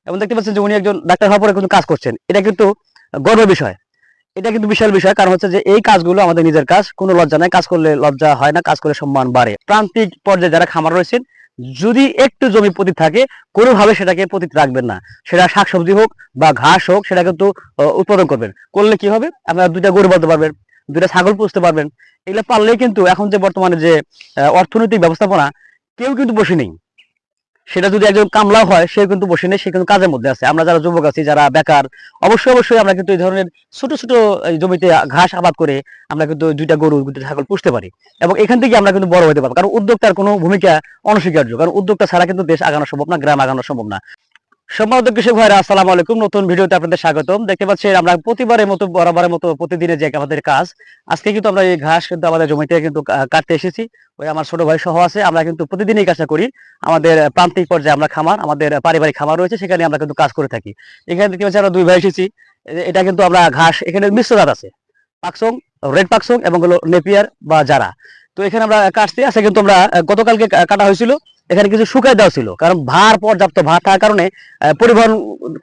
এবং দেখতে পাচ্ছেন যে উনি একজন ডাক্তার হওয়ার পরে কিন্তু কাজ করছেন। এটা কিন্তু গর্বের বিষয়, এটা কিন্তু বিশাল বিষয়। কারণ হচ্ছে যে এই কাজগুলো আমাদের নিজের কাজ, কোনো লজ্জা নাই, কাজ করলে লজ্জা হয় না, কাজ করলে সম্মান বাড়ে। প্রান্তিক পর্যায়ে যারা খামার রয়েছেন, যদি একটু জমি পতিত থাকে, কোনোভাবে সেটাকে পতিত রাখবেন না। সেটা শাকসবজি হোক বা ঘাস হোক, সেটা কিন্তু উৎপাদন করবেন। করলে কি হবে, আপনারা দুইটা গরু পালতে পারবেন, দুইটা ছাগল পুষতে পারবেন। এগুলো পারলেই কিন্তু এখন যে বর্তমানে যে অর্থনৈতিক ব্যবস্থাপনা, কেউ কিন্তু বসে নেই। সেটা যদি একজন কামলাও হয়, সে কিন্তু বসে নেই, সে কিন্তু কাজের মধ্যে আছে। আমরা যারা যুবক আছি, যারা বেকার, অবশ্যই অবশ্যই আমরা কিন্তু এই ধরনের ছোট ছোট এই জমিতে ঘাস আবাদ করে আমরা কিন্তু দুইটা গরু, দুইটা ছাগল পুষতে পারি, এবং এখান থেকে আমরা কিন্তু বড় হতে পারবো। কারণ উদ্যোক্তার কোনো ভূমিকা অনস্বীকার্য, কারণ উদ্যোক্তা ছাড়া কিন্তু দেশ আগানো সম্ভব না, গ্রাম আগানো সম্ভব না। সম্মানিত কৃষক ভাইরা, আসসালামু আলাইকুম। নতুন ভিডিওতে আপনাদের স্বাগতম। দেখতে পাচ্ছেন আমরা প্রতিবারের মতো, বরাবরের মতো, প্রতিদিনের যে আমাদের কাজ, আজকে কিন্তু আমরা এই ঘাস কিন্তু আমাদের জমিতে কিন্তু কাটতে এসেছি। ওই আমার ছোট ভাই সহ আছে, আমরা কিন্তু প্রতিদিন এই কাজটা করি। আমাদের প্রান্তিক পর্যায়ে আমরা খামার, আমাদের পারিবারিক খামার রয়েছে, সেখানে আমরা কিন্তু কাজ করে থাকি। এখানে দেখতে পাচ্ছি আমরা দুই ভাই এসেছি। এটা কিন্তু আমরা ঘাস, এখানে মিশ্র জাত আছে, পাকসং, রেড পাকসং এবং হলো নেপিয়ার বা জারা। তো এখানে আমরা কাটতে আছে, কিন্তু আমরা গতকালকে কাটা হয়েছিল। এখানে কিছু শুকাই দেওয়া ছিল, কারণ ভার, পর্যাপ্ত ভার থাকার কারণে পরিবহন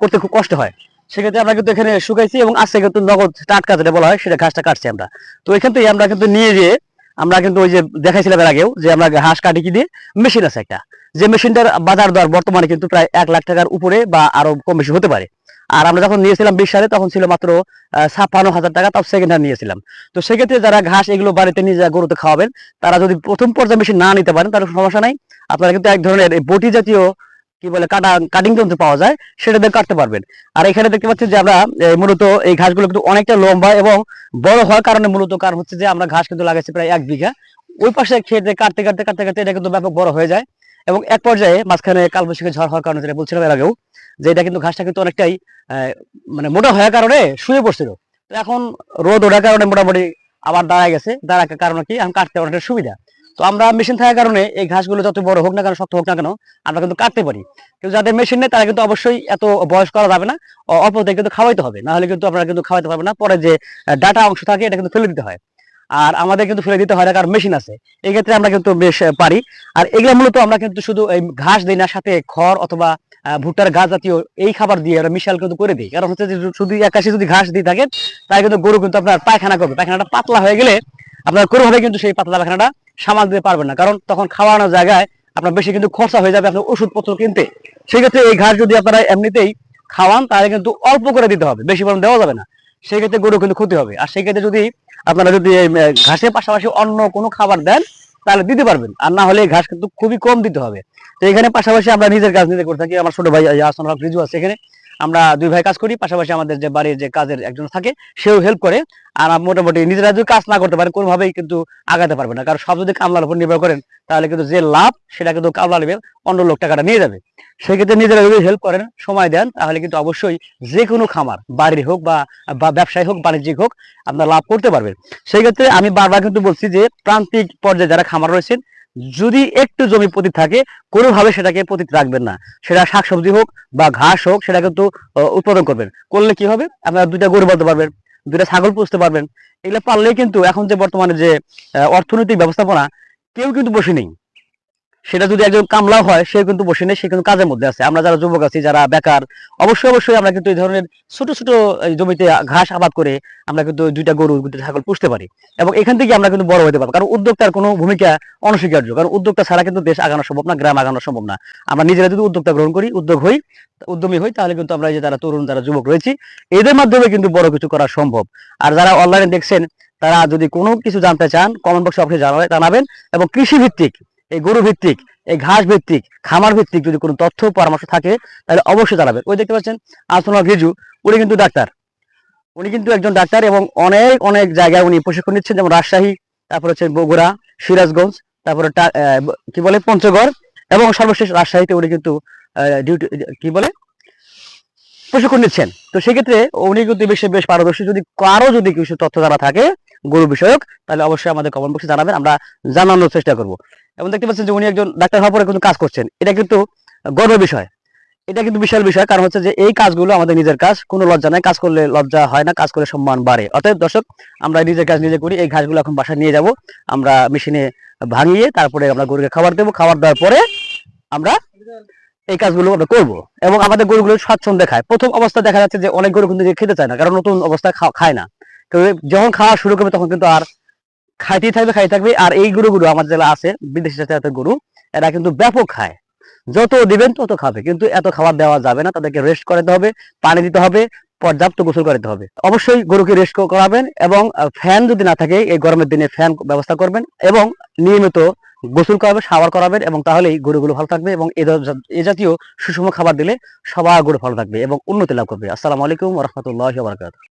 করতে খুব কষ্ট হয়। সেক্ষেত্রে আমরা কিন্তু এখানে শুকাইছি, এবং আজকে কিন্তু নগদ টাটকা যেটা বলা হয়, সেটা ঘাসটা কাটছি আমরা। তো এখান থেকে আমরা কিন্তু নিয়ে যেয়ে আমরা কিন্তু ওই যে দেখাইছিলাম এর আগেও, যে আমরা ঘাস কাটি কি দিয়ে, মেশিন আছে একটা, যে মেশিনটার বাজার দর বর্তমানে কিন্তু প্রায় 1 লাখ টাকার উপরে বা আরো কম বেশি হতে পারে। আর আমরা যখন নিয়েছিলাম 20 সালে, তখন ছিল মাত্র 56,000 টাকা, তাও সেকেন্ড হ্যান্ড নিয়েছিলাম। তো সেক্ষেত্রে যারা ঘাস এগুলো বাড়িতে নিয়ে যা গরুতে খাওয়াবেন, তারা যদি প্রথম পর্যায়ে মেশিন না নিতে পারেন, তাহলে সমস্যা নাই। আপনারা কিন্তু এক ধরনের বটি জাতীয় কি বলে কাটিং যন্ত্র পাওয়া যায়, সেটা দিয়ে কাটতে পারবেন। আর এখানে দেখতে পাচ্ছেন যে আমরা মূলত এই ঘাসগুলো কিন্তু অনেকটা লম্বা এবং বড় হওয়ার কারণে, মূলত কারণ হচ্ছে যে আমরা ঘাস কিন্তু লাগাইছি প্রায় 1 বিঘা। ওই পাশে খেতে কাটতে কাটতে কাটতে কাটতে এটা কিন্তু ব্যাপক বড় হয়ে যায়, এবং এক পর্যায়ে মাঝখানে কালবৈশাখী ঝড় হওয়ার কারণে, যেটা বলছিলাম এর আগেও, যে এটা কিন্তু ঘাসটা কিন্তু অনেকটাই মানে মোটা হওয়ার কারণে শুয়ে পড়ছিল। তো এখন রোদ ওঠার কারণে মোটামুটি আবার দাঁড়ায় গেছে, দাঁড়ার কারণে কি এখন কাটতে অনেকটা সুবিধা। তো আমরা মেশিন থাকার কারণে এই ঘাসগুলো যত বড় হোক না কেন, শক্ত হোক না কেন, আমরা কিন্তু কাটতে পারি। কিন্তু যাদের মেশিন নেই, তারা কিন্তু অবশ্যই এত বয়স করা যাবে না, অল্পতে কিন্তু খাওয়াইতে হবে, না হলে কিন্তু আপনারা কিন্তু খাওয়াইতে পারবেন না। পরে যে ডাটা অংশ থাকে, এটা কিন্তু ফেলে দিতে হয়। আর আমাদের কিন্তু ফেলে দিতে হয় না, কারণ মেশিন আছে। এই ক্ষেত্রে আমরা কিন্তু বেশ পারি। আর এগুলো মূলত আমরা কিন্তু শুধু এই ঘাস দিই না, সাথে খড় অথবা ভুট্টার গা জাতীয় এই খাবার দিয়ে আমরা মিশাল কিন্তু করে দিই। কারণ হচ্ছে যে শুধু একাশি যদি ঘাস দিয়ে থাকেন, তাই কিন্তু গরু কিন্তু আপনার পায়খানা করবে। পায়খানাটা পাতলা হয়ে গেলে আপনার কোনোভাবে কিন্তু সেই পাতলা পায়খানাটা সামাল দিতে পারবেন না, কারণ তখন খাওয়ানোর জায়গায় আপনার বেশি কিন্তু খরচা হয়ে যাবে আপনার ওষুধপত্র কিনতে। সেক্ষেত্রে এই ঘাস যদি আপনারা এমনিতেই খাওয়ান, তাহলে কিন্তু অল্প করে দিতে হবে, বেশি পরিমাণ দেওয়া যাবে না। সেই ক্ষেত্রে গরু কিন্তু ক্ষতি হবে। আর সেই ক্ষেত্রে যদি আপনারা যদি ঘাসের পাশাপাশি অন্য কোনো খাবার দেন, তাহলে দিতে পারবেন। আর না হলে ঘাস কিন্তু খুবই কম দিতে হবে। তো এখানে পাশাপাশি আমরা নিজের কাজ নিজে করে থাকি। আমার ছোট ভাই আহসানুল হক রিজু আছে এখানে, আমরা দুই ভাই কাজ করি। পাশাপাশি আমাদের যে বাড়ির যে কাজের একজন থাকে, সেও হেল্প করে। আর মোটামুটি নিজেরা যদি কাজ না করতে পারে, কোনোভাবেই কিন্তু আগাতে পারবে না। কারণ সব যদি কামলার উপর নির্ভর করেন, তাহলে কিন্তু যে লাভ, সেটা কিন্তু কামলা নেবে, অন্য লোক টাকাটা নিয়ে যাবে। সেক্ষেত্রে নিজেরা যদি হেল্প করেন, সময় দেন, তাহলে কিন্তু অবশ্যই যে কোনো খামার, বাড়ির হোক বা ব্যবসায়ী হোক, বাণিজ্যিক হোক, আপনার লাভ করতে পারবেন। সেই ক্ষেত্রে আমি বারবার কিন্তু বলছি যে প্রান্তিক পর্যায়ে যারা খামার রয়েছেন, যদি একটু জমি পতিত থাকে, কোনোভাবে সেটাকে পতিত রাখবেন না। সেটা শাকসবজি হোক বা ঘাস হোক, সেটা কিন্তু উৎপাদন করবেন। করলে কি হবে, আপনারা দুইটা গরু পালতে পারবেন, দুইটা ছাগল পুষতে পারবেন। এগুলো পারলেই কিন্তু এখন যে বর্তমানে যে অর্থনৈতিক ব্যবস্থাপনা, কেউ কিন্তু বসে নেই। সেটা যদি একজন কামলাও হয়, সে কিন্তু বসে নেই, সে কিন্তু কাজের মধ্যে আছে। আমরা যারা যুবক আছি, যারা বেকার, অবশ্যই অবশ্যই আমরা কিন্তু এই ধরনের ছোট ছোট এই জমিতে ঘাস আবাদ করে আমরা কিন্তু দুইটা গরু, দুইটা ছাগল পুষতে পারি, এবং এখান থেকে আমরা কিন্তু বড় হতে পারবো। কারণ উদ্যোক্তার কোনো ভূমিকা অনস্বীকার্য, কারণ উদ্যোক্তা ছাড়া কিন্তু দেশ আগানো সম্ভব না, গ্রাম আগানো সম্ভব না। আমরা নিজেরা যদি উদ্যোক্তা গ্রহণ করি, উদ্যমী হই, তাহলে কিন্তু আমরা এই যে যারা তরুণ, যারা যুবক রয়েছি, এদের মাধ্যমে কিন্তু বড় কিছু করা সম্ভব। আর যারা অনলাইনে দেখছেন, তারা যদি কোনো কিছু জানতে চান, কমেন্ট বক্সে অবশ্যই জানাবেন। এবং কৃষি ভিত্তিক, এই গরু ভিত্তিক, এই ঘাস ভিত্তিক, খামার ভিত্তিক যদি কোনো তথ্য পরামর্শ থাকে, তাহলে অবশ্যই জানাবেন। ওই দেখতে পাচ্ছেন আহসানুল হক রিজু, উনি কিন্তু ডাক্তার, উনি কিন্তু একজন ডাক্তার, এবং অনেক অনেক জায়গায় উনি প্রশিক্ষণ নিচ্ছেন, যেমন রাজশাহী, তারপর হচ্ছে বগুড়া, সিরাজগঞ্জ, তারপরে কি বলে পঞ্চগড়, এবং সর্বশেষ রাজশাহীতে উনি কিন্তু ডিউটি কি বলে প্রশিক্ষণ নিচ্ছেন। তো সেক্ষেত্রে উনি কিন্তু বেশ পারদর্শী। যদি কারো যদি কিছু তথ্য জানা থাকে গরু বিষয়ক, তাহলে অবশ্যই আমাদের কমেন্ট বক্সে জানাবেন, আমরা জানানোর চেষ্টা করব। এবং দেখতে পাচ্ছেন যে উনি একজন ডাক্তার হওয়ার পরে কিন্তু কাজ করছেন। এটা কিন্তু গর্বের বিষয়, এটা কিন্তু বিশাল বিষয়। কারণ হচ্ছে যে এই কাজগুলো আমাদের নিজের কাজ, কোনো লজ্জা নাই, কাজ করলে লজ্জা হয় না, কাজ করলে সম্মান বাড়ে। অতএব দর্শক, আমরা নিজের কাজ নিজে করি। এই ঘাসগুলো এখন বাসায় নিয়ে যাব, আমরা মেশিনে ভাঙিয়ে তারপরে আমরা গরুকে খাবার দেবো। খাবার দেওয়ার পরে আমরা এই কাজগুলো আমরা করবো এবং আমাদের গরুগুলো স্বাচ্ছন্দ্যে খায়। প্রথম অবস্থা দেখা যাচ্ছে যে অনেক গরু কিন্তু খেতে চায় না, কারণ নতুন অবস্থায় খায় না। তো যখন খাওয়া শুরু করবে তখন কিন্তু আর খাইতে থাকবে। আর এই গরুগুলো আমার জেলা আছে বিদেশি জাতের গরু, এরা কিন্তু ব্যাপক খায়, যত দিবেন তত খাবে, কিন্তু এত খাবার দেওয়া যাবে না। তাদেরকে রেস্ট করাতে হবে, পানি দিতে হবে, পর্যাপ্ত গোসল করাতে হবে। অবশ্যই গরুকে রেস্ট করাবেন এবং ফ্যান যদি না থাকে এই গরমের দিনে ফ্যান ব্যবস্থা করবেন এবং নিয়মিত গোসল করাবেন, শাওয়ার করাবেন, এবং তাহলেই গরুগুলো ভালো থাকবে। এবং এ জাতীয় সুষম খাবার দিলে সবার গরু ভালো থাকবে এবং উন্নতি লাভ করবে। আসসালামু আলাইকুম ওয়া রাহমাতুল্লাহি ওয়া বারাকাতুহু।